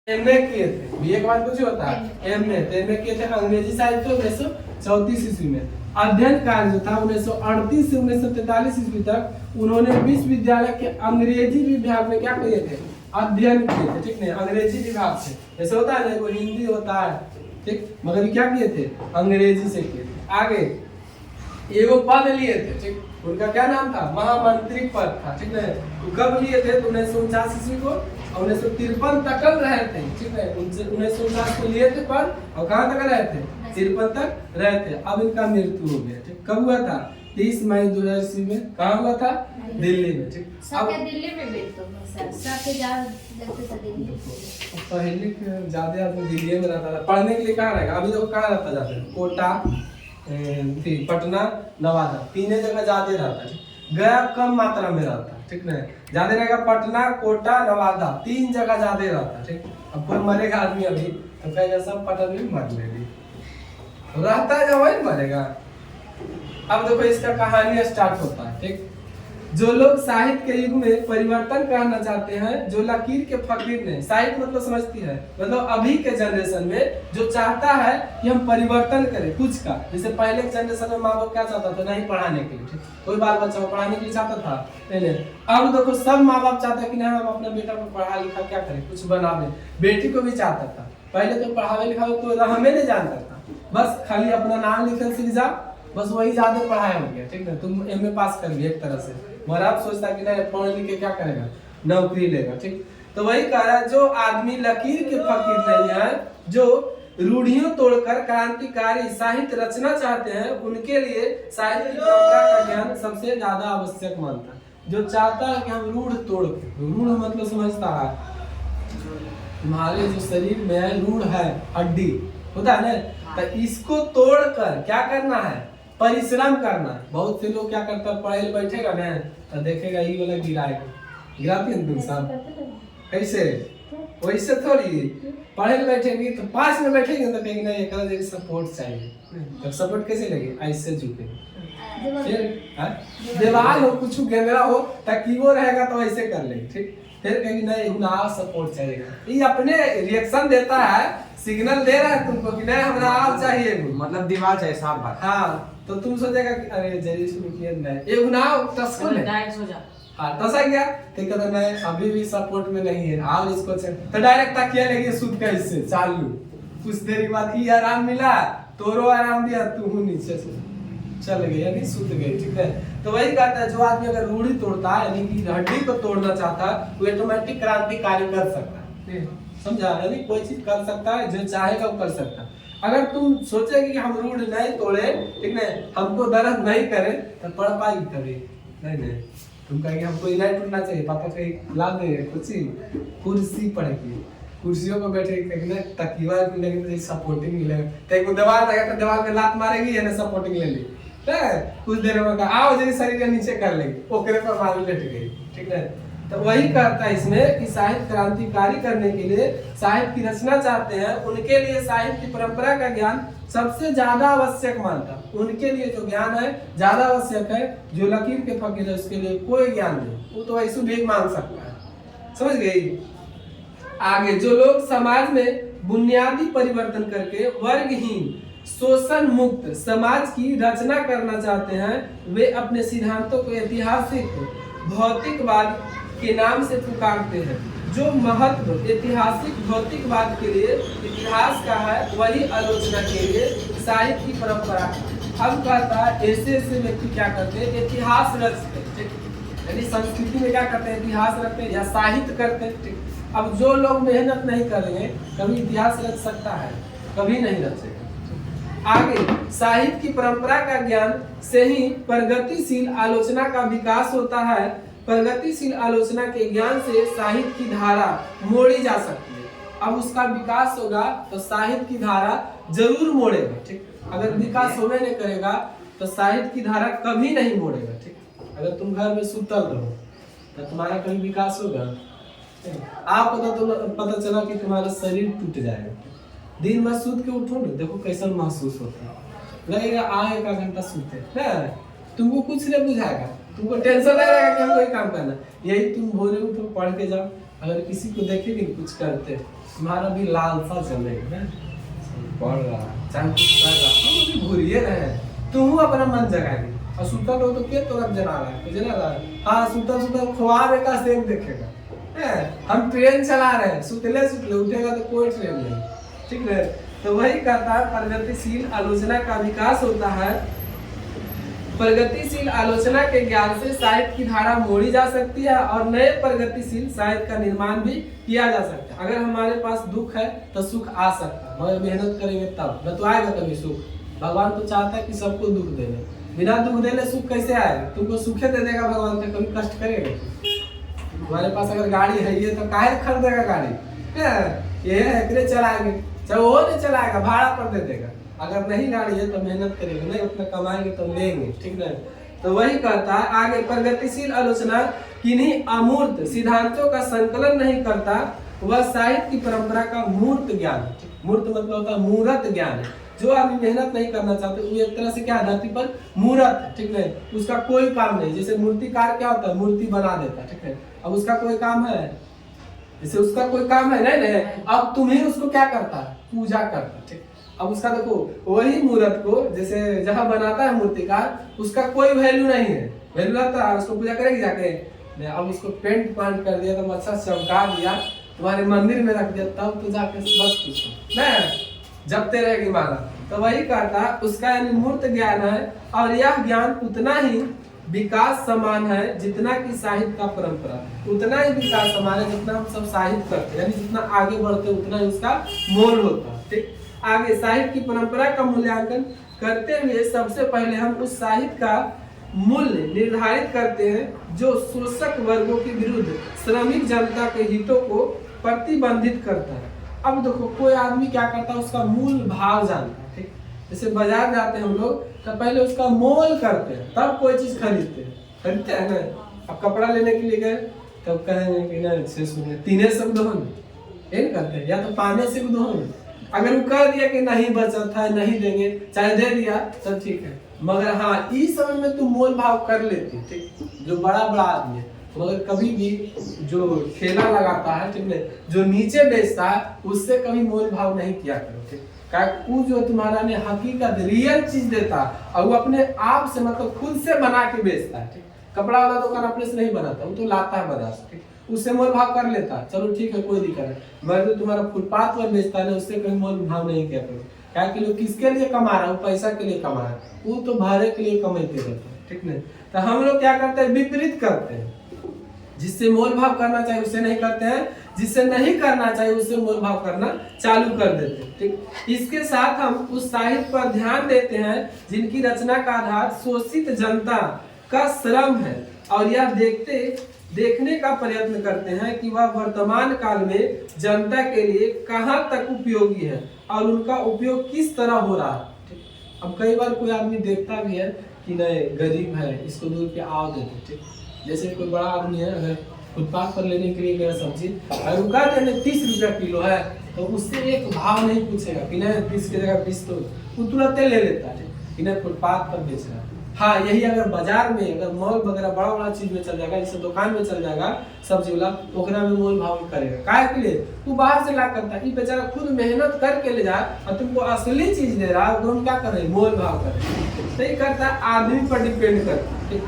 MA किए थे, BA के बाद कुछ होता है एमए, तो एमए किए थे अंग्रेजी साहित्य 1934 ईस्वी में। अध्ययन कार्य जो था 1938 से 1943 ईस्वी तक उन्होंने विश्वविद्यालय के अंग्रेजी विभाग में क्या किए थे, अध्ययन किए थे, ठीक नहीं, अंग्रेजी विभाग से। जैसे होता है ना, वो हिंदी होता है, ठीक, मगर क्या किए थे, अंग्रेजी से किए थे। आगे एगो पद लिए थे, ठीक, उनका क्या नाम था, महामंत्री पद था, ठीक है। तो कब लिए थे, तो 1949 ईस्वी को, 1953 तक रहे थे, ठीक है। 1949 को लिए थे पद, और कहाँ तक रहे थे, 53 तक रहे थे। अब इनका मृत्यु हो गया, ठीक। कब हुआ था, 30 मई 2000 ईस्वी में। कहाँ हुआ था, दिल्ली में, ठीक। अब दिल्ली में सबसे पहले ज्यादा आदमी दिल्ली में रहता था, पढ़ने के लिए कहाँ रहेगा। अभी देखो कहाँ रहता जाते हैं, कोटा, पटना, नवादा, तीनों जगह ज्यादा रहता है। गया कम मात्रा में रहता है, ठीक ना, ज्यादा रहेगा पटना, कोटा, नवादा, 3 जगह ज्यादा रहता है, ठीक। अब कोई मरेगा आदमी अभी तो कहेगा सब पटना में मर लेगी, रहता है जब वही मरेगा। अब देखो इसका कहानी स्टार्ट होता है, ठीक। जो लोग साहित्य के युग में परिवर्तन करना चाहते हैं, जो लकीर के फकीर ने, साहित्य मतलब समझती है, मतलब अभी के जनरेशन में जो चाहता है कि हम परिवर्तन करें कुछ का। जैसे पहले के जनरेशन में माँ बाप क्या चाहता था, नहीं पढ़ाने के लिए, ठीक, कोई बाल बच्चा को पढ़ाने के लिए चाहता था पहले। अब देखो सब माँ बाप चाहता है कि नहीं हम अपने बेटा को पढ़ा लिखा क्या करें, कुछ बना दे। बेटी को भी चाहता था, पहले तो पढ़ावे लिखावे तो हमें नहीं जानता था, बस खाली अपना नाम लिखल सीख जा, बस वही ज्यादा पढ़ाया हो गया, ठीक है। तुम एमए पास कर लिए एक तरह से, मगर आप सोचता कि नहीं पढ़ लिख के क्या करेगा, नौकरी लेगा, ठीक। तो वही कह रहा है, जो आदमी लकीर के फकीर नहीं है, जो रूढ़ियों तोड़कर क्रांतिकारी साहित्य रचना चाहते हैं, उनके लिए साहित्य की परंपरा का ज्ञान सबसे ज्यादा आवश्यक मानता है। जो चाहता है कि हम रूढ़ तोड़, रूढ़ मतलब समझता है तुम्हारे जो शरीर में रूढ़ है, हड्डी होता है ना, तो इसको तोड़कर क्या करना है, परिश्रम करना है। बहुत से लोग क्या करता है, पढ़े बैठेगा ना तो देखेगा ये वाला गिराएगा, गिराते हैं तुम सब कैसे, वैसे थोड़ी पढ़े बैठेगी तो पास में बैठेगी तो कहेगी नहीं एक जगह सपोर्ट चाहिए, तो सपोर्ट कैसे लगे, ऐसे झुके, फिर दीवार हो कुछ गेंदरा हो ताकि वो रहेगा तो ऐसे कर लेगी, ठीक। फिर कहेगी नहीं हुनार सपोर्ट चाहिए, ये अपने रिएक्शन देता है, सिग्नल दे रहा है तुमको कि नहीं हमरा आप चाहिए, मतलब दीवार चाहिए, साफ बात। हाँ, तो तुम सोचेगा कि अरे जरी शुरू किया नहीं, ये गुनाह टस्को ले डायरेक्ट हो जा, हां टसा गया, तो कहता नहीं अभी भी सपोर्ट में नहीं है, आओ इसको चल, तो डायरेक्ट तकिया लेके सूत का इससे चालू। कुछ देर के बाद ये आराम मिला, तोरो आराम दिया, तू नीचे से चल गई, यानी सूत गई, ठीक है। तो वही कहता है, जो आदमी अगर रूढ़ी तोड़ता है, यानी कि हड्डी को तोड़ना चाहता है, वो ऑटोमेटिक क्रांतिकारी कर सकता है, समझा, यानी कोई चीज कर सकता है, जो चाहेगा वो कर सकता है। अगर तुम सोचेगी कि हम रूढ़ नहीं तोड़े, ठीक है, हमको दर्द नहीं करे, तो पढ़ पाएगी कभी नहीं। तुम कहेंगे हमको ये नहीं टूटना चाहिए, पापा कहीं ला दे कुर्सी पढ़ेगी, कुर्सियों पर बैठे तकिया मिलेगी, सपोर्टिंग मिलेगा, कहीं दीवार लगा तो दीवार में लात मारेगी, है ना, सपोर्टिंग ले ली, कुछ देर में आओ जैसे शरीर के नीचे कर लेगी, ओकरे पर मार लेट गई, ठीक है। तो वही कहता है इसमें कि साहित्य क्रांतिकारी करने के लिए, साहित्य की रचना चाहते हैं, उनके लिए साहित्य की परंपरा का ज्ञान सबसे ज्यादा आवश्यक मानता, उनके लिए जो ज्ञान है ज्यादा आवश्यक है। जो लकीर के फकीर है उसके लिए कोई ज्ञान नहीं, वो तो ऐसे भी मांग सकता है, समझ गई। आगे, जो लोग समाज में बुनियादी परिवर्तन करके वर्गहीन शोषण मुक्त समाज की रचना करना चाहते हैं, वे अपने सिद्धांतों को ऐतिहासिक भौतिकवाद के नाम से पुकारते हैं। जो महत्व ऐतिहासिक भौतिकवाद के लिए इतिहास का है, वही आलोचना के लिए साहित्य की परंपरा। अब कहता है ऐसे व्यक्ति क्या करते हैं, इतिहास रचते हैं, यानी संस्कृति में क्या करते हैं, इतिहास रखते हैं या साहित्य करते हैं, ठीक। अब जो लोग मेहनत नहीं करेंगे कभी इतिहास रच सकता है, कभी नहीं रचेगा। आगे, साहित्य की परंपरा का ज्ञान से ही प्रगतिशील आलोचना का विकास होता है। प्रगतिशील आलोचना के ज्ञान से साहित्य की धारा मोड़ी जा सकती है। अब उसका विकास होगा तो साहित्य की धारा जरूर मोड़ेगा, ठीक। अगर विकास होने नहीं करेगा तो साहित्य की धारा कभी नहीं मोड़ेगा, ठीक। अगर तुम घर में सुतल रहो तो तुम्हारा कभी विकास होगा, आपको तो पता चला कि तुम्हारा शरीर टूट जाएगा, दिन में सूत के उठो ना, देखो कैसा महसूस होता है, लगेगा आए 1 घंटा सूते ना, तुमको कुछ नहीं बुझाएगा, तुमको टेंशन नहीं रहेगा कि हमको ये काम करना। यही तुम भोरे उठो, पढ़ के जाओ, अगर किसी को देखेंगे कुछ करते तुम्हारा भी लालसा जमेगा ना, पढ़ रहा चाहे कुछ कर रहा हम अभी भूलिए रहे, तुम अपना मन जगा दी और सुतल हो तो के तुरंत जना रहा है, तो जना रहा है। हाँ सुतल ख्वाब का सेम देखेगा, हम ट्रेन चला रहे हैं, सुतले उठेगा तो कोई ट्रेन नहीं, ठीक है। तो वही कहता है प्रगतिशील आलोचना का विकास होता है। प्रगतिशील आलोचना के ज्ञान से साहित्य की धारा मोड़ी जा सकती है और नए प्रगतिशील साहित्य का निर्माण भी किया जा सकता है। अगर हमारे पास दुख है तो सुख आ सकता है, मगर मेहनत करेंगे तब न तो आएगा कभी सुख। भगवान तो चाहता है कि सबको दुख देने, बिना दुख देने सुख कैसे आएगा? तुमको सुखे दे देगा भगवान, तो कभी कष्ट करेगा? तुम्हारे पास अगर गाड़ी है ये तो काहे खरीदेगा गाड़ी, ये है चलाएंगे, चाहे वो नहीं चलाएगा भाड़ा पर दे देगा। अगर नहीं गाड़ी है तो मेहनत करेंगे, नहीं उतना कमाएंगे तो लेंगे, ठीक है। तो वही कहता है आगे, प्रगतिशील आलोचना किन्हीं अमूर्त सिद्धांतों का संकलन नहीं करता, वह साहित्य की परंपरा का मूर्त ज्ञान, मूर्त मतलब होता है मूर्त ज्ञान है। जो आदमी मेहनत नहीं करना चाहते वो एक तरह से क्या धरती पर मूर्त, ठीक है, उसका कोई काम नहीं। जैसे मूर्तिकार क्या होता है, मूर्ति बना देता है, ठीक है, अब उसका कोई काम है, जैसे उसका कोई काम है नहीं, अब तुम्हें उसको क्या करता है, पूजा करता है, ठीक। अब उसका देखो वही मूर्त को जैसे जहाँ बनाता है मूर्तिकार, उसका कोई वैल्यू नहीं है, वैल्यू आता है उसको पूजा करेगी जाके, अब उसको पेंट पांट कर दिया तो अच्छा चमका दिया, तुम्हारे मंदिर में रख दिया, तब तो जाके बस पूछो नहीं जबते रहेगी माला। तो वही कहता है उसका यानी मूर्त ज्ञान है, और यह ज्ञान उतना ही विकास समान है जितना कि साहित्य का परंपरा, उतना ही विकास समान है जितना हम सब साहित्य करते हैं, यानी जितना आगे बढ़ते उतना ही उसका मोल होता है, ठीक। आगे साहित्य की परंपरा का मूल्यांकन करते हुए सबसे पहले हम उस साहित्य का मूल्य निर्धारित करते हैं जो शोषक वर्गों के विरुद्ध श्रमिक जनता के हितों को प्रतिबंधित करता है। अब देखो कोई आदमी क्या करता है, उसका मूल भाव जानता है, ठीक। जैसे बाजार जाते हैं हम लोग तो पहले उसका मोल करते हैं तब कोई चीज खरीदते हैं ना। अब कपड़ा लेने के लिए गए तब कहेंगे कि ना 300 दो, ये करते हैं, या तो 500 दो। अगर वो कह दिया कि नहीं बचत है नहीं देंगे, चाहे दे दिया तब ठीक है, मगर हाँ इस समय में तू मोल भाव कर लेती, ठीक। जो बड़ा बड़ा आदमी है, मगर कभी भी जो ठेला लगाता है, ठीक है, जो नीचे बेचता है उससे कभी मोल भाव नहीं किया करो, ठीक। वो जो तुम्हारा ने हकीकत रियल चीज देता है और वो अपने आप से मतलब खुद से बना के बेचता है, ठीक। कपड़ा वाला दुकान अपने से नहीं बनाता, वो तो लाता है बाजार से, ठीक। उससे मोल भाव कर लेता है, चलो ठीक है कोई दिक्कत नहीं। मगर जो तुम्हारा फुटपाथ पर बेचता है ना, उससे कोई मोल भाव नहीं किया करो। क्या कि लोग किसके लिए कमा रहा है, वो पैसा के लिए कमा रहा है, वो तो भाड़े के लिए कमाते रहते हैं, ठीक नहीं। तो हम लोग क्या करते हैं, विपरीत करते हैं, जिससे मोल भाव करना चाहिए उससे नहीं करते हैं, जिससे नहीं करना चाहिए उससे मोल भाव करना चालू कर देते हैं, ठीक। इसके साथ हम उस साहित्य पर ध्यान देते हैं जिनकी रचना का आधार शोषित जनता का श्रम है, और यह देखने का प्रयत्न करते हैं कि वह वर्तमान काल में जनता के लिए कहां तक उपयोगी है और उनका उपयोग किस तरह हो रहा है, ठीक। अब कई बार कोई आदमी देखता भी है कि नहीं गरीब है, इसको 2 रुपया आओ देते, ठीक। जैसे कोई बड़ा आदमी है, अगर फुटपाथ पर लेने के लिए गया सब्जी, अगर वो कहते हैं 30 रुपया किलो है, तो उससे एक भाव नहीं पूछेगा कि नहीं 30 की जगह 20, तो वो तुरंत ले लेता है कि नहीं फुटपाथ पर बेच रहा है। हाँ यही अगर बाजार में अगर मॉल वगैरह बड़ा बड़ा चीज में चल जाएगा, जैसे दुकान में चल जाएगा सब्जी वाला, ओकरा में मोल भाव करेगा। काहे के लिए, तू बाहर से ला करता है, बेचारा खुद मेहनत करके ले जा और तुमको असली चीज दे रहा है, ओकरा में क्या कर रहे मोल भाव कर रहे। तो ये करता है आदमी पर डिपेंड करता है,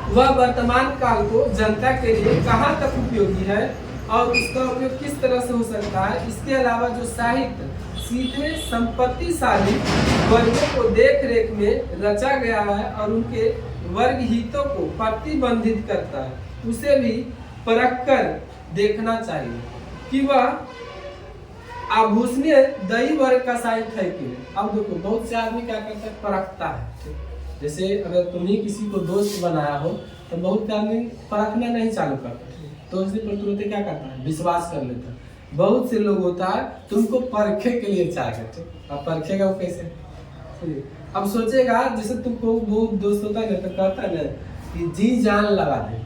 वह वर्तमान काल को जनता के लिए कहाँ तक उपयोगी है और उसका उपयोग किस तरह से हो सकता है। इसके अलावा जो साहित्य सीधे संपत्तिशाली वर्गों को देख रेख में रचा गया है और उनके वर्ग हितों को प्रतिबंधित करता है, उसे भी परख कर देखना चाहिए कि वह आभूषणीय दई वर्ग का साहित्य है कि नहीं। अब देखो बहुत से आदमी क्या करता है, परखता है। जैसे अगर तुम्हें किसी को दोस्त बनाया हो तो बहुत आदमी परखना नहीं चालू करता, तो इसी पर तुरंत क्या करता है, विश्वास कर लेता है। बहुत से लोग होता है तुमको परखे के लिए चाहते, अब परखेगा वो कैसे, अब सोचेगा जैसे तुमको बहुत दोस्त होता है ना, तो कहता है ना कि जी जान लगा दे,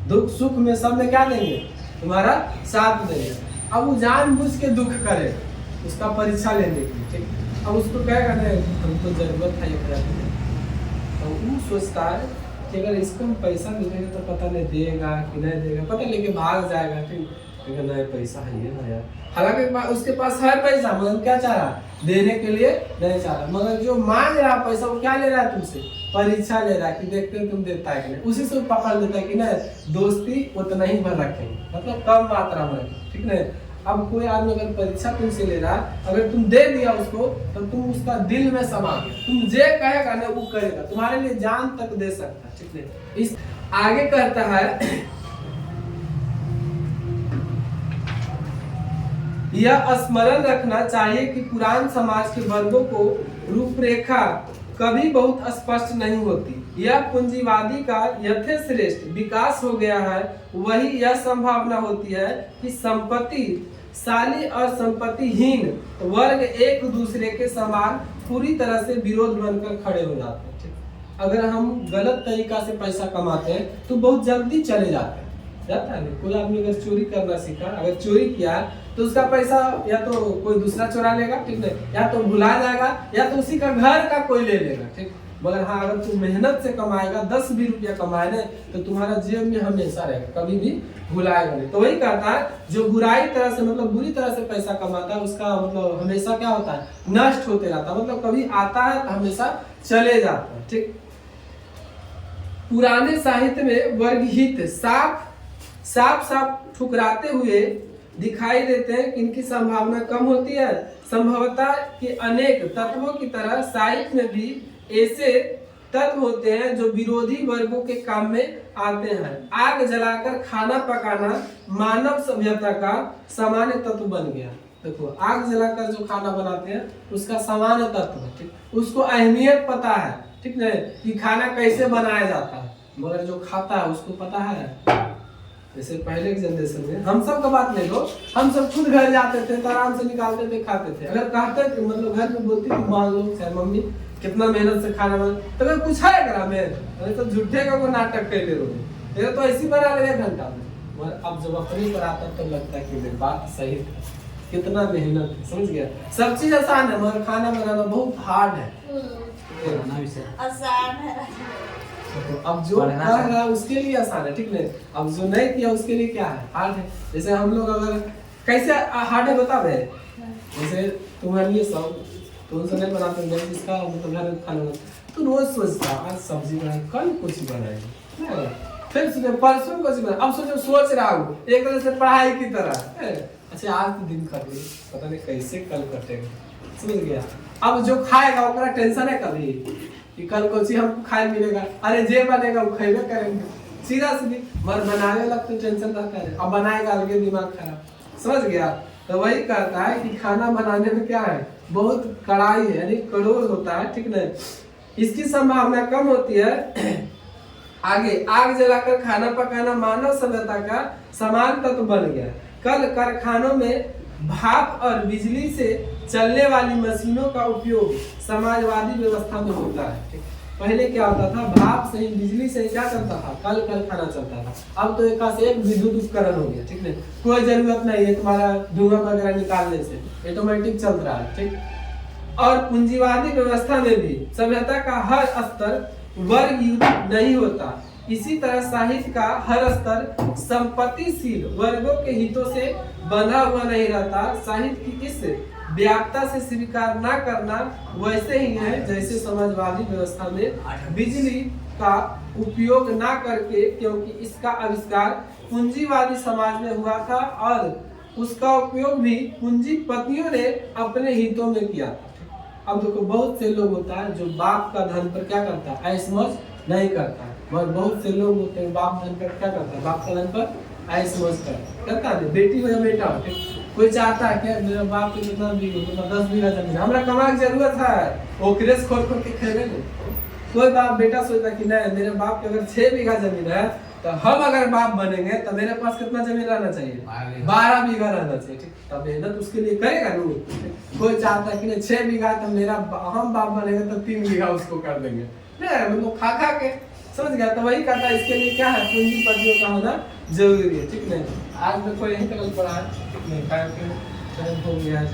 दुख सुख में सब में क्या देंगे, तुम्हारा साथ देंगे। अब वो जानबूझ के दुख करे उसका परीक्षा लेने के लिए, ठीक। अब उसको कहेगा ना हमको जरूरत है ये, तो वो सोचता है कि अगर इसको हम पैसा मिलेगा तो पता नहीं देगा कि नहीं देगा, पता लेके भाग जाएगा, ठीक। लेकिन नहीं पैसा है ये ना यार, हालांकि उसके पास है पैसा मगर क्या चाह रहा देने के लिए नहीं चाह रहा, मगर जो मांग रहा पैसा वो क्या ले रहा है तुमसे, परीक्षा ले रहा है कि देखते हैं तुम देता है कि नहीं, उसी से पकड़ लेता है कि नहीं दोस्ती उतना ही भर रखेंगे, मतलब कम मात्रा में रखेंगे, ठीक नहीं। अब कोई आदमी अगर परीक्षा तुमसे ले रहा है, अगर तुम दे दिया उसको तो तुम उसका दिल में समा गया, तुम जे कहेगा ना वो करेगा, तुम्हारे लिए जान तक दे सकता है, ठीक नहीं। इस आगे कहता है यह स्मरण रखना चाहिए कि पुरान समाज के वर्गों को रूपरेखा कभी बहुत स्पष्ट नहीं होती, यह पूंजीवादी का यथेश्रेष्ठ विकास हो गया है, वही यह संभावना होती है कि संपत्तिशाली और संपत्तिहीन वर्ग एक दूसरे के समान पूरी तरह से विरोध बनकर खड़े हो जाते हैं, ठीक। अगर हम गलत तरीका से पैसा कमाते हैं तो बहुत जल्दी चले जाते हैं, जाता है। कोई आदमी अगर चोरी करना सीखा, अगर चोरी किया तो उसका पैसा या तो कोई दूसरा चुरा लेगा, ठीक नहीं, या तो भुला जाएगा, या तो उसी का घर का कोई ले लेगा, ठीक। मगर हाँ अगर तू मेहनत से कमाएगा, 10 भी रुपया कमाए ना तो तुम्हारा जेब में हमेशा रहेगा, कभी भी भुलाएगा नहीं। तो वही कहता है जो बुराई तरह से मतलब बुरी तरह से पैसा कमाता है उसका मतलब हमेशा क्या होता है, नष्ट होते रहता है, मतलब कभी आता है तो हमेशा चले जाता है, ठीक। पुराने साहित्य में वर्गहित साफ ठुकराते हुए दिखाई देते हैं कि इनकी संभावना कम होती है। संभवतः कि अनेक तत्वों की तरह साहित्य में भी ऐसे तत्व होते हैं जो विरोधी वर्गों के काम में आते हैं। आग जलाकर खाना पकाना मानव सभ्यता का सामान्य तत्व बन गया। देखो आग जलाकर जो खाना बनाते हैं उसका सामान्य तत्व है, ठीक। उसको अहमियत पता है, ठीक नहीं, कि खाना कैसे बनाया जाता है, मगर जो खाता है उसको पता है। जैसे पहले के जनरेशन में हम सब का बात ले लो, हम सब खुद घर जाते थे तो आराम से निकालते थे खाते थे। अगर कहते थे मतलब घर में बोलती थी माँ लोग चाहे मम्मी कितना मेहनत से खाना बना, तो अगर कुछ है करा में अरे तो झूठे का कोई नाटक कर ले रहे तो ऐसी बना ले घंटा में। मगर अब जब अपने पर आता तो लगता है कि बात सही था, कितना मेहनत, समझ गया। सब चीज आसान है मगर खाना बनाना बहुत हार्ड है, आसान है। तो अब जो कर रहा है उसके लिए आसान है, ठीक नहीं। अब जो नहीं किया उसके लिए क्या है, हार्ड है। जैसे हम लोग अगर कैसे हार्ड है बता रहे, जैसे तुम्हारे लिए सब तुमसे नहीं बनाते नहीं, जिसका मतलब घर में खाना तो रोज सोचता आज सब्जी बनाए, कल कुछ बनाएंगे, फिर सोचे परसों कुछ बनाए, अब सोच रहा हूँ एक तरह से पढ़ाई की तरह, अच्छा आज तो दिन कर ली पता नहीं कैसे कल कटेगा, समझ गया। अब जो खाएगा उसका टेंशन है कभी कि कल को चीज हमको खाए मिलेगा, अरे जे बनेगा वो खाएगा करेंगे, सीधा सीधी। मगर बनाने लग तो टेंशन रहता है, अब बनाएगा अलगे दिमाग खराब, समझ गया। तो वही कहता है कि खाना बनाने में क्या है, बहुत कड़ाई है, यानी कड़ोर होता है, ठीक नहीं। इसकी संभावना कम होती है। आगे आग जलाकर खाना पकाना मानव सभ्यता का समान तत्व बन गया। कल कारखानों में भाप और बिजली से चलने वाली मशीनों का उपयोग समाजवादी व्यवस्था में होता है, ठीक। पहले क्या होता था, भाप से ही बिजली से क्या चलता था, कल कारखाना चलता था। अब तो एक विद्युत उपकरण हो गया, ठीक नहीं, कोई जरूरत नहीं है तुम्हारा धुआं वगैरह निकालने से, ऑटोमेटिक चल रहा है, ठीक। और पूंजीवादी व्यवस्था में भी सभ्यता का हर स्तर वर्ग युक्त नहीं होता। इसी तरह साहित्य का हर स्तर संपत्तिशील वर्गों के हितों से बंधा हुआ नहीं रहता। साहित्य की इस व्यापकता से स्वीकार न करना वैसे ही है जैसे समाजवादी व्यवस्था में बिजली का उपयोग न करके, क्योंकि इसका आविष्कार पूंजीवादी समाज में हुआ था और उसका उपयोग भी पूंजीपतियों ने अपने हितों में किया था। अब देखो बहुत से लोग होता है जो बाप का धन पर क्या करता है, ऐश मौज नहीं करता है, मगर बहुत से लोग होते हैं बाप धन पर क्या करता है, बाप का धन पर ऐश मौज करता है। बेटी हो या बेटा हो, ठीक, कोई चाहता है कि मेरा बाप के कितना भी 10 बीघा जमीन हमरा कमाने की जरूरत है, ओकरे से खोल के खेले नहीं। कोई बाप बेटा सोचता कि नहीं मेरे बाप के अगर 6 बीघा जमीन है तो हम अगर बाप बनेंगे तो मेरे पास कितना जमीन रहना चाहिए, 12 बीघा रहना चाहिए, ठीक। तब मेहनत उसके लिए करेगा ना। कोई चाहता है कि नहीं 6 बीघा तो मेरा हम बाप बनेंगे तो 3 बीघा उसको कर देंगे, नहीं मतलब खा के, समझ गया। तो वही कहता है इसके लिए क्या है, पूंजीपतियों का होना जरूरी है, ठीक नहीं। आज देखो यही तक पढ़ा है, ठीक नहीं, हो गया है।